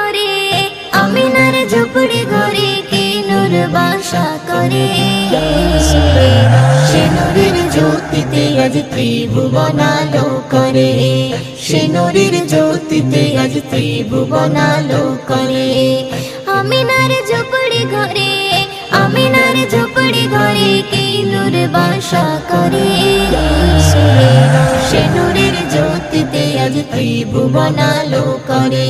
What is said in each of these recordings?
ঘরে আমিনার ঝুপড়ি ঘরে কি নূর বাসা করে সে নূরের জ্যোতিতে আজ ত্রিভুবন আলো করে সে নূরের জ্যোতিতে আজ ত্রিভুবন আলো করে আমিনার ঝুপড়ি ঘরে আমিনার ঝুপড়ি ঘরে কি নূর বাসা করে সে নূরের জ্যোতিতে আজ ত্রিভুবন আলো করে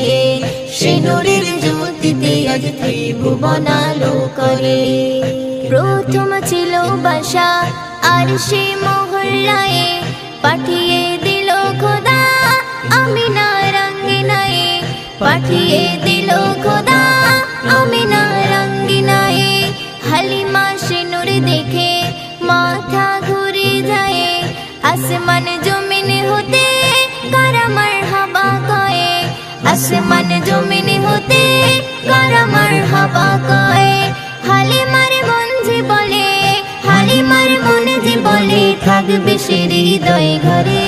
সে নূরের জ্যোতিতে আজ ত্রিভুবন আলো করে প্রথম ছিল বাসা আর সে মহল্লায় পাঠিয়ে দিল খোদা আমিনার আঙ্গিনায় পাঠিয়ে দিল খোদা আমিনার আঙ্গিনায় হালিমা সে নূর দেখে মাথা ঘুরে যায় আসমান জমিন হতে কারা মারহাবা কয় আসমান জমিন হতে কারা মারহাবা কয় হালিমার মন যে বলে হালিমার মনে যে বলে থাকবে সে হৃদয় ঘরে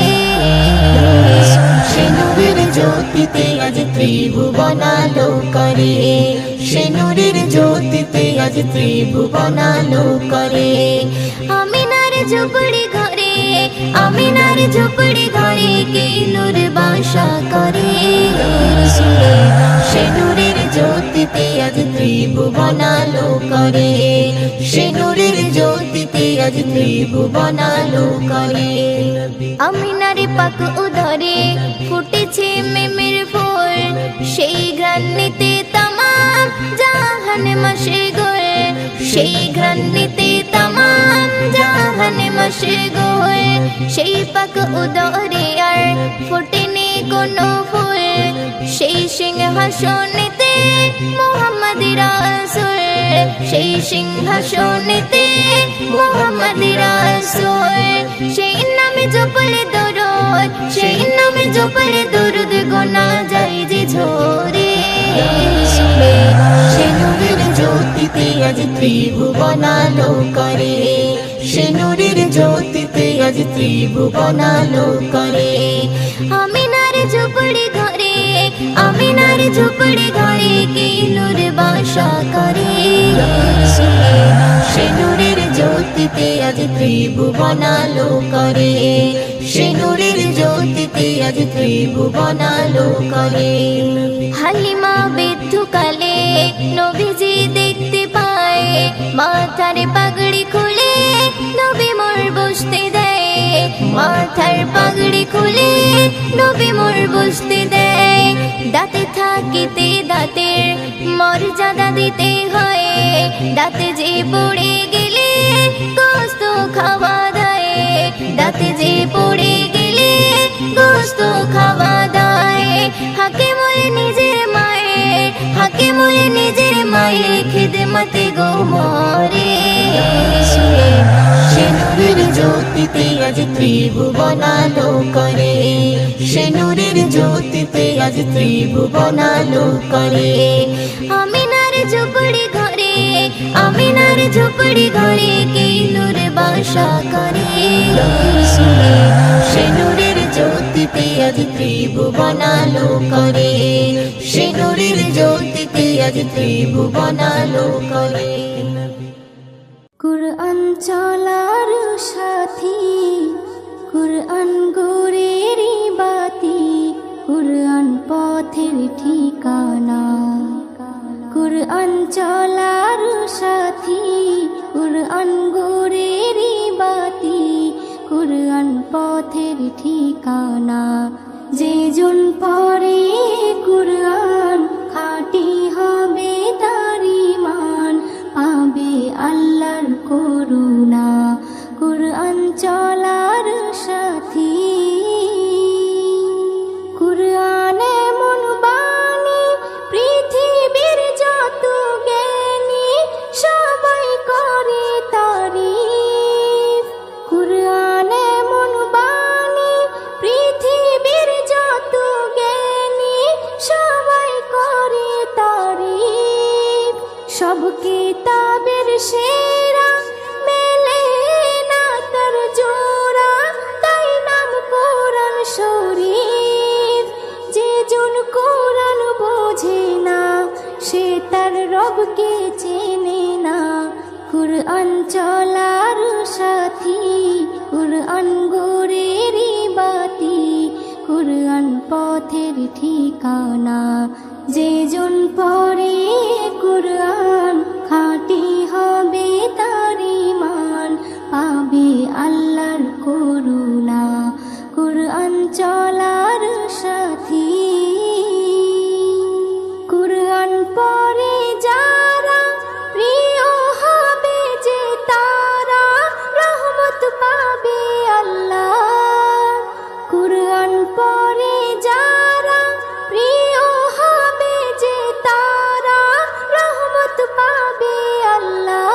সে নূরের জ্যোতিতে আজ ত্রিভুবন আলো করে সে নূরের জ্যোতিতে আজ ত্রিভুবন আলো করে আমিনার ঝুপড়ি ঘরে আমিনার ঝুপড়ি ঘরে কি নূর বাসা করে সে নূরের জ্যোতিতে আজ ত্রিভুবন আলো করে সে নূরের জ্যোতিতে আজ ত্রিভুবন আলো করে আমিনার পাক উদরে ফুটেছে মেমের ফুল সেই ঘ্রাণ নিতে তামাম জাহান মশগুল সেই ঘ্রাণ নিতে তামাম জাহান মশগুল সেই পাক উদরে আর ফোটেনি কোনো ফুল সেই সিংহাসনেতে মুহাম্মদ রাসূল সেই সিংহাসনেতে মুহাম্মদ রাসূল সেই নামে জপলে দরুদ সেই নামে জপলে দরুদ গোনা যায় যে ঝরে সে নূরের জ্যোতিতে আজ ত্রিভুবন আলো করে সে নূরের জ্যোতিতে আজ ত্রিভুবন আলো করে আমিনার ঝুপড়ি ঘরে আমিনার ঝুপড়ি ঘরে কি নূর বাসা করে সে নূরের জ্যোতিতে আজ ত্রিভুবন আলো করে সে নূরের জ্যোতিতে আজ ত্রিভুবন আলো করে হালিমা বৃদ্ধকালে নবীজি দেখতে পায় মাথার পাগড়ি খুলে নবী মোর বসতে দেয় মাথার পাগড়ি খুলে নবী মোর বসতে দেয় দাঁতে থাকিতে দাঁতের মর্যাদা দিতে হয় দাঁতে যে পড়ে গেলে গোস্ত খাওয়া দেয় দাঁতে যে পড়ে গেলে গোস্ত খাওয়া দেয় হাকে মোলে নিজের মায়ের হাকে মোলে নিজের মায়ের খিদমতে গো মরে সে নূরের জ্যোতিতে আজ ত্রিভুবন আলো করে সে নূরের জ্যোতিতে আজ ত্রিভুবন আলো করে আমিনার ঝুপড়ি ঘরে আমিনার ঝুপড়ি ঘরে কি নূর বাসা করে সে নূরের জ্যোতিতে আজ ত্রিভুবন আলো করে সে নূরের জ্যোতিতে আজ ত্রিভুবন আলো করে কুরআন চলার সাথী কুরআন গোরের বাতি কুরআন পথের ঠিকানা কুরআন চলার সাথী কুরআন গোরের বাতি কুরআন পথের ঠিকানা যে জন পড়ে কুরআন খাঁটি হবে তার ঈমান পাবে আল্লাহর করুণা কুরআন চলার সাথী কুরআন এমন বাণী পৃথিবীর যত জ্ঞানী সবাই করে তারিফ কুরআন এমন বাণী পৃথিবীর সে তার রবকে চেনে না। কুরআন চলার সাথী, কুরআন গোরেরই বাতি, কুরআন পথের ঠিকানা। যে জন পড়ে কুরআন খাঁটি হবে তার ঈমান, পাবে আল্লাহর করুণা। কুরআন চলার সাথী, কুরআন পড়ে যারা প্রিয় হবে যে তারা, রহমত পাবে আল্লাহ। কুরআন পড়ে যারা প্রিয় হবে যে তারা, রহমত পাবে আল্লাহ।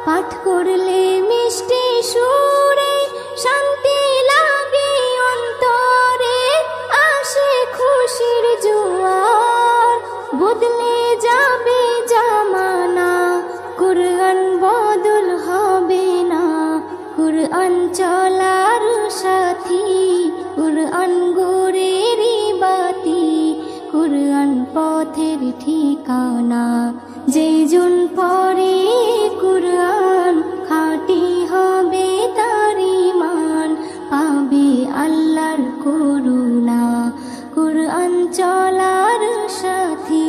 পাঠ করলে মিষ্টি সুরে শান্তি লাগে অন্তরে, আসে খুশির জোয়ার, বদলে যাবে জামানা। কুরআন বদল হবে না। কুরআন চলার সাথী, কুরআন গোরেরই বাতি, কুরআন পথের ঠিকানা। যে জন পড়ে কুরআন খাঁটি হবে তার ঈমান, পাবে আল্লাহর করুণা। কুরআন চলার সাথী।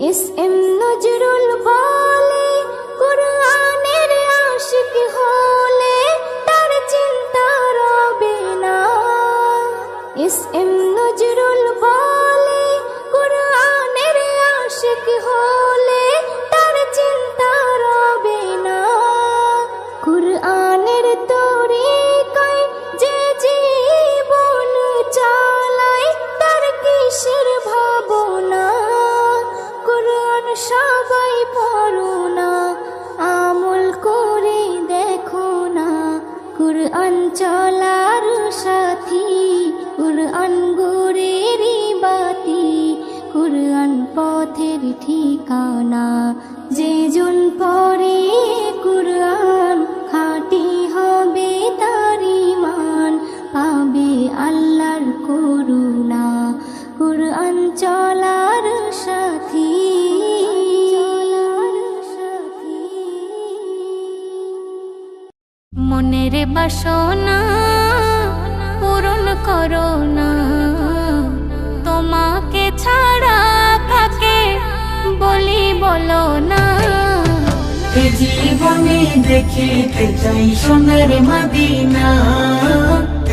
এস.এম. নজরুল বলে কুরআনের আশিক হলে তার চিন্তা রবে না। এস.এম. নজরুল বলে কুরআনের আশিক হলে তার চিন্তা রবে না। কুরআনের তরিকায় যে জীবন চালায় তার কিসের ভাবনা। কুরআন সবাই পড়ো না, আমল করে দেখো না। কুরআন চলার সাথী, কুরআন গোরেরই বাতি, কুরআন পথের ঠিকানা। যে জন পড়ে কুরআন খাঁটি হবে তার ঈমান, পাবে আল্লাহর করুণা। কুরআন চলার সাথী। মনের বাসনা পূরণ করো না, তোমাকে ছাড়া কাকে বলি বলো না। এ জীবনে দেখিতে চাই সোনার মদিনা,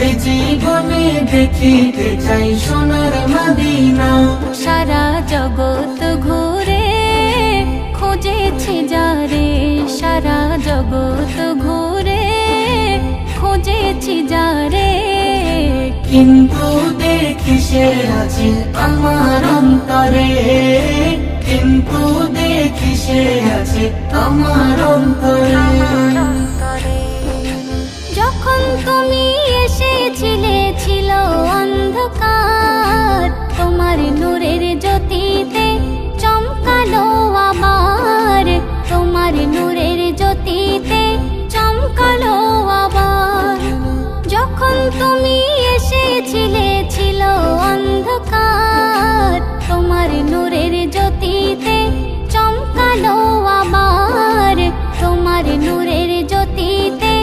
এ জীবনে দেখিতে চাই সোনার মদিনা। সারা জগৎ ঘুরে খুঁজেছি যারে, সারা জগৎ ঘুরে খুঁজেছি যারে, কিন্তু দেখি সে আছে আমার অন্তরে, কিন্তু দেখি সে আছে আমার অন্তরে। যখন তুমি এসেছিলে ছিল অন্ধকার, তোমার নূরের জ্যোতিতে চমকালো আবার, তোমার নূরের জ্যোতিতে চমকালো আবার। যখন তুমি এসেছিলে ছিল অন্ধকার, তোমার নূরের জ্যোতিতে চমকালো আবার, তোমার নূরের জ্যোতিতে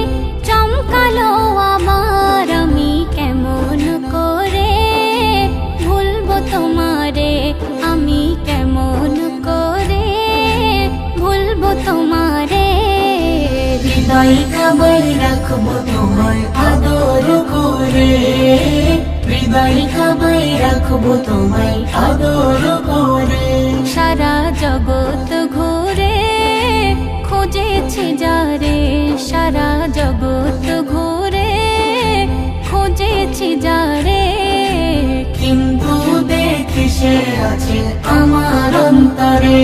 চমকালো আবার। আমি কেমন করে ভুলবো তোমারে, আমি কেমন করে ভুলবো তোমারে। হৃদয় কাবাই রাখবো তোমায় আদর করে, হৃদয় কাবাই রাখবো তোমায় আদর করে। সারা জগৎ ঘুরে খুঁজেছি যারে, সারা জগৎ ঘুরে খুঁজেছি যারে, কিন্তু দেখি সে আছে আমার অন্তরে,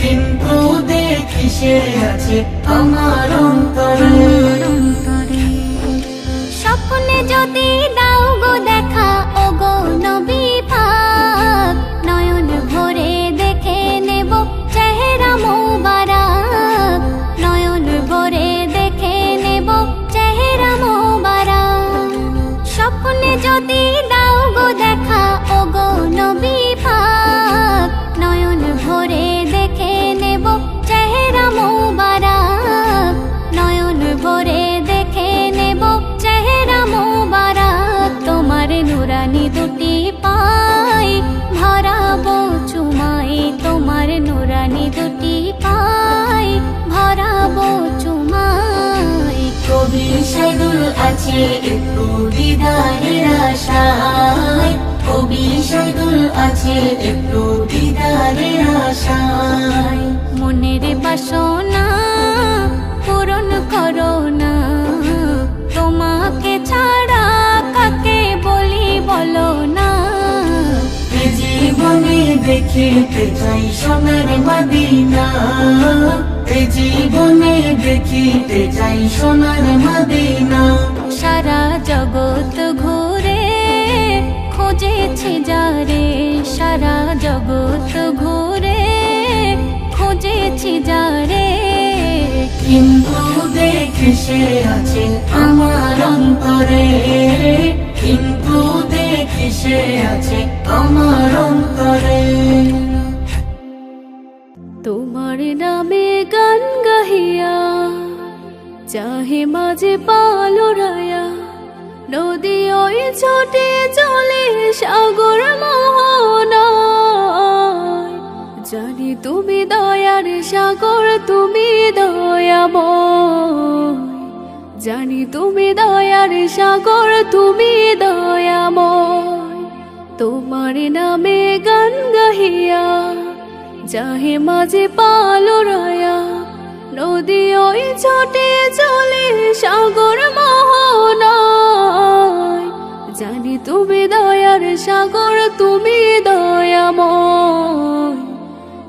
কিন্তু দেখি সে আছে আমার অন্তরে। স্বপ্নে যদি দাও গো দেখা, ও গো নবী পাক, নয়ন ভরে দেখে নেব চেহারা মোবারক, নয়ন ভরে দেখে নেব চেহারা মোবারক। স্বপ্নে যদি দাও গো দেখা, ও গো নবী আছে একটু দিদারের আশায়, কবি শহীদুল আছে একটু দিদারের আশায়। মনের বাসনা পূরণ করো না, তোমাকে ছাড়া কাকে বলি বলো না। এ জীবনে দেখিতে চাই সোনার মদিনা, এ জীবনে দেখিতে চাই সোনার মদিনা। সারা জগৎ ঘুরে খুঁজেছি যারে, সারা জগৎ ঘুরে খুঁজেছি যারে, কিন্তু দেখি সে আছে আমার অন্তরে, কিন্তু দেখি সে আছে আমার অন্তরে। তোমার নামে গান গাহিয়া চাহে মাঝে পালুরায়া, নদী ওই ছোটে চলে সাগর মোহনায়। জানি তুমি দয়ার সাগর, তুমি দয়াময়, জানি তুমি দয়ার সাগর, তুমি দয়াময়। তোমার নামে গান গাহিয়া চাহে মাঝে পালুরায়া, নদী ওই ছোটে চলে সাগর মোহনায়। জানি তুমি দয়ার সাগর, তুমি দয়াময়,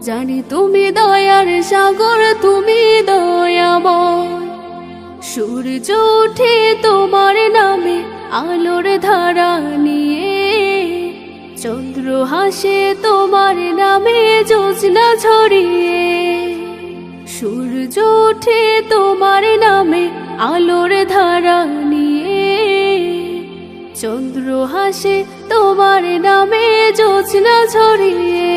জানি তুমি দয়ার সাগর, তুমি দয়াময়। সূর্য ওঠে তোমার নামে আলোর ধারা নিয়ে, চন্দ্র হাসে তোমার নামে জ্যোৎস্না ছড়িয়ে। সূর্য ওঠে তোমার নামে আলোর ধারা নিয়ে, চন্দ্র হাসে তোমার নামে জ্যোৎস্না ছড়িয়ে।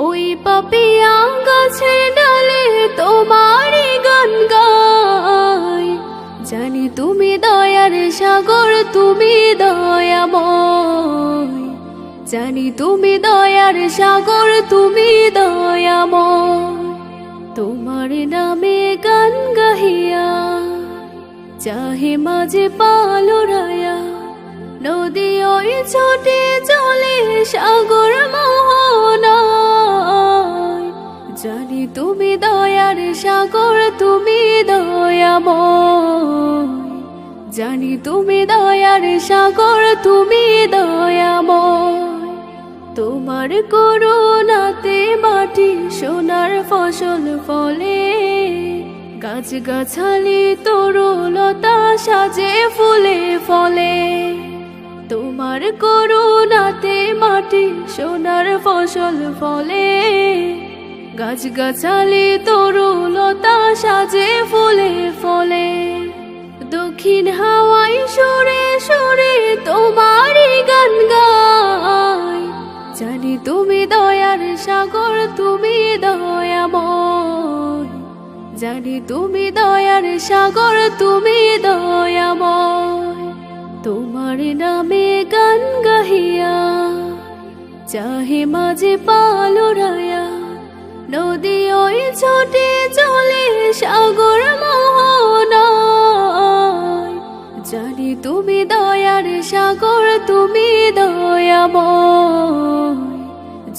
ওই পাপিয়া গাছের ডালে তোমারই গান গায়, জানি তুমি দয়ার সাগর, তুমি দয়াময়, জানি তুমি দয়ার সাগর, তুমি দয়াময়। তোমার নামে গান গাহিয়া চাহে মাঝে পালুরায়া, নদী ওই ছোটে চলে সাগর মোহনায়। জানি তুমি দয়ার সাগর, তুমি দয়াময়, জানি তুমি দয়ার সাগর, তুমি দয়াময়। তোমার করুণাতে মাটি সোনার ফসল ফলে, গাছ গাছালি তরুলতা সাজে ফুলে ফলে। তোমার করুণাতে মাটি সোনার ফসল ফলে, গাছ গাছালি তরুলতা সাজে ফুলে ফলে। দক্ষিণ হাওয়াই সুরে সুরে তোমারই গান গায়, জানি তুমি দয়ার সাগর, তুমি দয়াময়, জানি তুমি দয়ার সাগর, তুমি দয়াময়। তোমার নামে গান গাহিয়া চাহে মাঝে পালুরায়া, নদী ওই ছোটে চলে সাগর মোহনায়। জানি তুমি দয়ার সাগর, তুমি দয়াময়,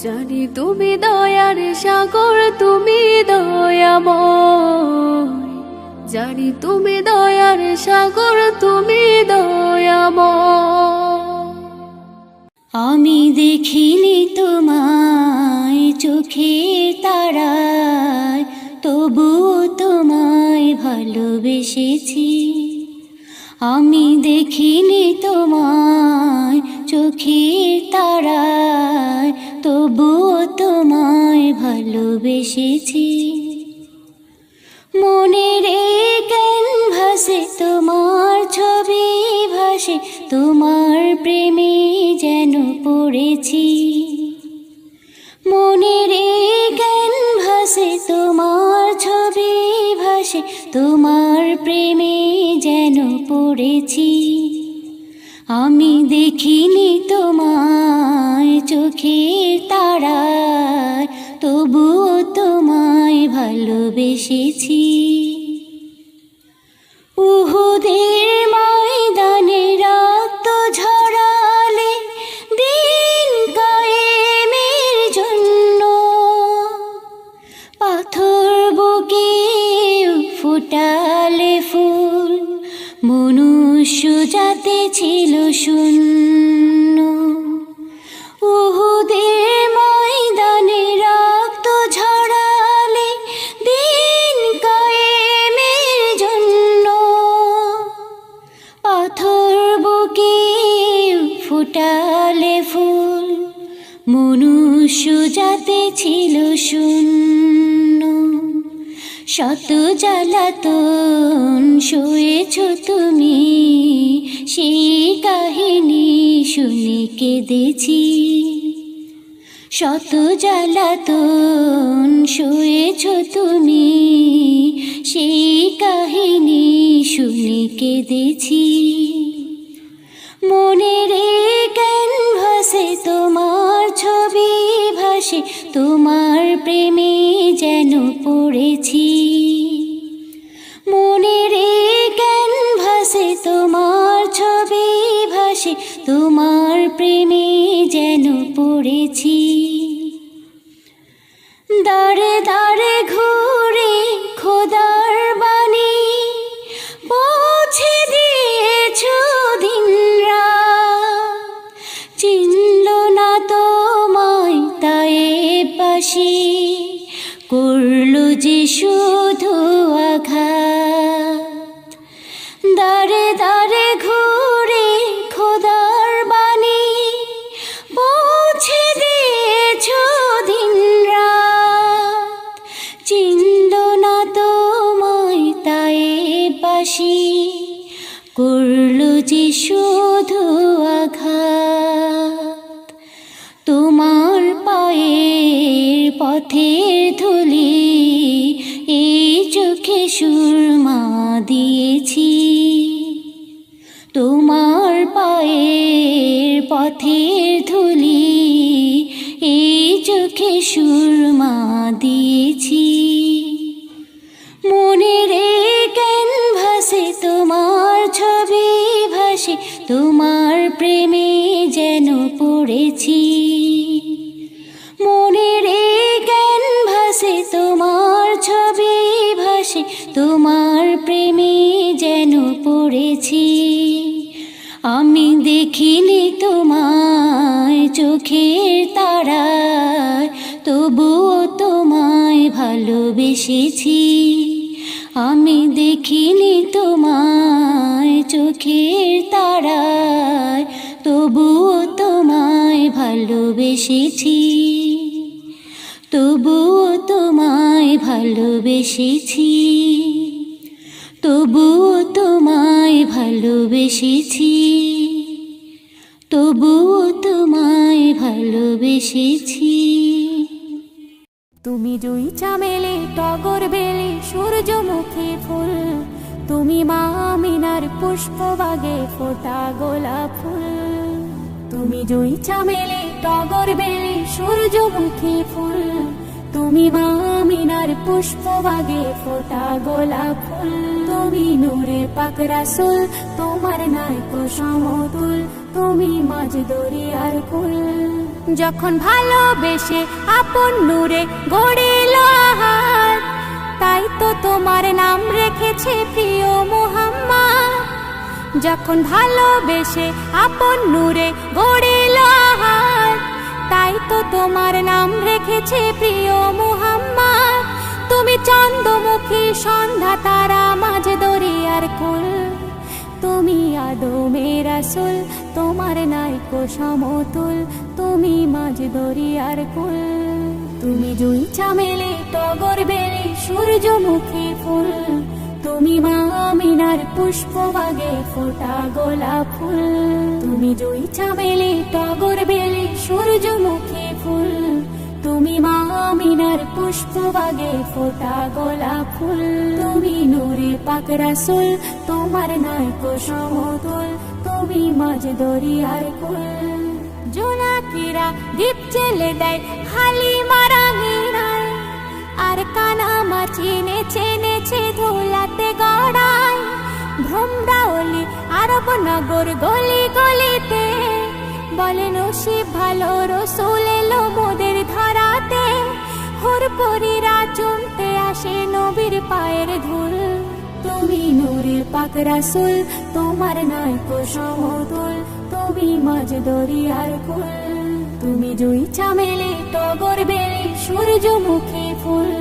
জানি তুমি দয়ার সাগর, তুমি দয়াময়, জানি তুমি দয়ার সাগর, তুমি দয়াময়। আমি দেখিনি তোমায় চোখের তারায়, তবুও তোমায় ভালোবেসেছি। আমি দেখিনি তোমায় চোখের তারায়, তবুও তোমায় ভালোবেসেছি। মনের ক্যানভাসে তোমার ছবি ভাসে, তোমার প্রেমে যেন পড়েছি। মনের ক্যানভাসে তোমার ছবি ভাসে, তোমার প্রেমে যেন পড়েছি। আমি দেখিনি তোমায় চোখের তারায়, তবুও তোমায় ভালোবেসেছি। উহুদের ফোটালে ফুল, মনুষ্য জাতি ছিল শূন্য। শত জ্বালাতন সয়েছ তুমি, সেই কাহিনী শুনে কেঁদেছি। শত জ্বালাতন সয়েছ তুমি, সেই কাহিনী শুনে কেঁদেছি। মনের ক্যানভাসে তোমার ছবি ভাসে, তোমার প্রেমে যেন পড়েছি। মনের ক্যানভাসে তোমার ছবি ভাসে, তোমার প্রেমে যেন পড়েছি। দাঁড়ে দাঁড়ে ঘুরে খোদার বাণী, পৌঁছে দিয়েছ দিন রাত। চিনল না তোমায় তাই পাশি, করলো যে শুধু আঘাত। দাঁড়ে দাঁড়ে ঘুরে খোদার বাণী, পৌঁছে দিয়েছ দিন রাত। চিনল না তোমায় তাই পাশি, করলো যে শুধু আঘাত। তোমার পায়ের পথের ধুলি, এই চোখে সুরমা দিয়েছি। তোমার পায়ের পথের ধুলি, এই চোখে সুরমা দিয়েছি। মনের ক্যানভাসে তোমার ছবি ভাসে, তোমার প্রেমে যেন পড়েছি। মনের ক্যানভাসে তোমার ছবি ভাসে, তোমার প্রেমে যেন পড়েছি। আমি দেখিনি তোমায় চোখের তারায়, তবুও তোমায় ভালোবেসেছি। আমি দেখিনি তোমায় চোখের তারায়, তবুও তোমায় ভালোবেসেছি। তবুও তোমায় ভালোবেসেছি। তবুও তোমায় ভালোবেসেছি। তবুও তোমায় ভালোবেসেছি। তুমি জুই চামেলি টগর বেলি সূর্যমুখী ফুল, তুমি মা আমিনার পুষ্পবাগে ফোটা গোলাপ ফুল। তুমি জুই চামেলি টগর বেলি সূর্যমুখী ফুল, তুমি মা আমিনার পুষ্পবাগে ফোটা গোলাপ ফুল। তুমি নূরে পাক রাসূল, তোমার নাইকো সমতুল, তুমি মাঝ দরিয়ার কুল। যখন ভালোবেসে আপন নূরে গড়িল আহার, তাই তো তোমার নাম রেখেছে প্রিয় মুহাম্মদ। যখন ভালোবেসে আপন নূরে গড়িল আহার, তাই তো তোমার নাম রেখেছে প্রিয় মুহাম্মদ। তুমি চন্দ্রমুখী সন্ধ্যা তারা মাঝ দরিয়ার কুল, তুমি আদমে রাসূল, তোমার নাইকো সমতুল, তুমি মাঝ দরিয়ার কুল। তুমি জুই চামেলি টগর বেলি সূর্যমুখী ফুল, তুমি মা আমিনার পুষ্পবাগে ফোটা গোলাপ ফুল। তুমি জুই চামেলি টগর বেলি সূর্যমুখী ফুল, তুমি মা আমিনার পুষ্পবাগে ফোটা গোলাপ ফুল। তুমি নূরে পাক রাসূল, তোমার নাইকো সমতুল, তুমি মাঝ দরিয়ার কুল। জোনাকিরা দীপ জেলে দেয় হালিমা রাঙিনায়, আর কানামাছি নেচে নেচে ধুলাতে গড়ায়। ভ্রমরাওলি আরব নগর গলি গলিতে, বলে নসিব ভালো রসুল এলো মোদের ধরাতে। হুরপুরিরা চুমতে আসে নবীর পায়ের ধুল, তুমি নূরে পাক রাসূল, তোমার নাইকো সমতুল, তুমি মাঝ দরিয়ার কুল। তুমি জুই চামেলি টগর বেলি সূর্যমুখী ফুল,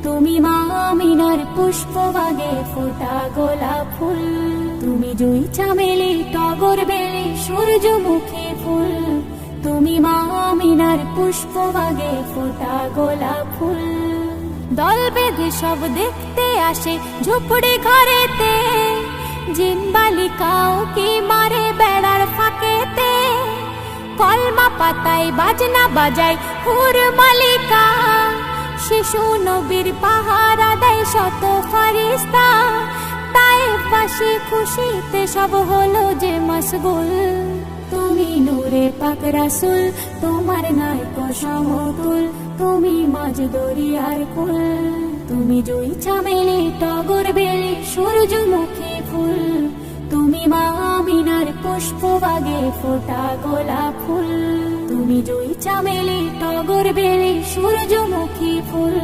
তুমি মা আমিনার পুষ্পবাগে ফোটা গোলাপ ফুল। তুমি জুই চামেলি টগর বেলি সূর্যমুখী ফুল, তুমি মা আমিনার পুষ্পবাগে ফোটা গোলাপ ফুল। দল বেঁধে সব দেখতে আসে ঝুপড়ি ঘরেতে, জিন বালিকাও কি মারে বেড়ার ফাঁকেতে। কলমা পাতায় বাজনা বাজায় হুর মালিকা, শিশু নবীর পাহারা দেয় শত ফারিস্তা। তাই পাশে খুশিতে সব হলো যে মশগুল। তুমি নূরে পাক রাসূল, তোমার নাই কো সমতুল। তুমি মাঝ দরিয়ার কুল, তুমি জুই চামেলি টগর বেলি সূর্যমুখী ফুল। তুমি মা আমিনার পুষ্পবাগে ফোটা গোলাপ ফুল। তুমি জুই চামেলি টগর বেলি সূর্যমুখী ফুল।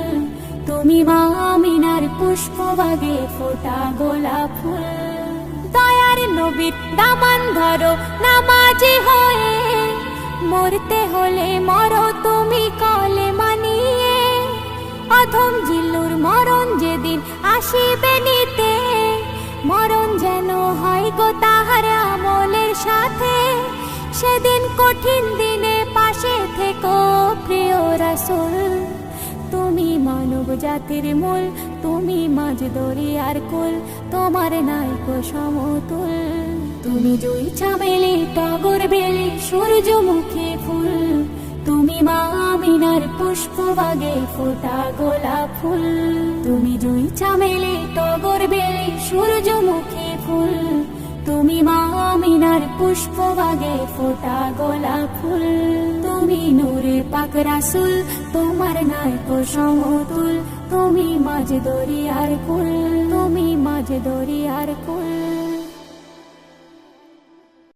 তুমি মা আমিনার পুষ্পবাগে ফোটা গোলাপ ফুল। দয়ার নবীর দামান ধরো নামাজি হয়ে, মরতে হলে মরো তুমি কলে মানিয়ে। অধম জিল্লুর মরণ যেদিন আসিবে নিতে, মরণ যেন হয় গো তাহার আমলের সাথে। সেদিন কঠিন দিনে পাশে থেকো প্রিয় রাসূল। তুমি মানব জাতির মূল, তুমি মাঝ দরিয়ার কুল। তোমার নাই কো সমতুল। তুমি জুই চামেলি টগর বেলি সূর্যমুখী ফুল। তুমি মা আমিনার পুষ্পবাগে ফোটা গোলাপ ফুল। তুমি জুই চামেলি টগর বেলি সূর্যমুখী ফুল। তুমি মা আমিনার পুষ্পবাগে ফোটা গোলাপ ফুল। তুমি নূরে পাক রাসূল, তোমার নাই কো সমতুল। তুমি মাঝ দরিয়ার কুল, তুমি মাঝ দরিয়ার কুল।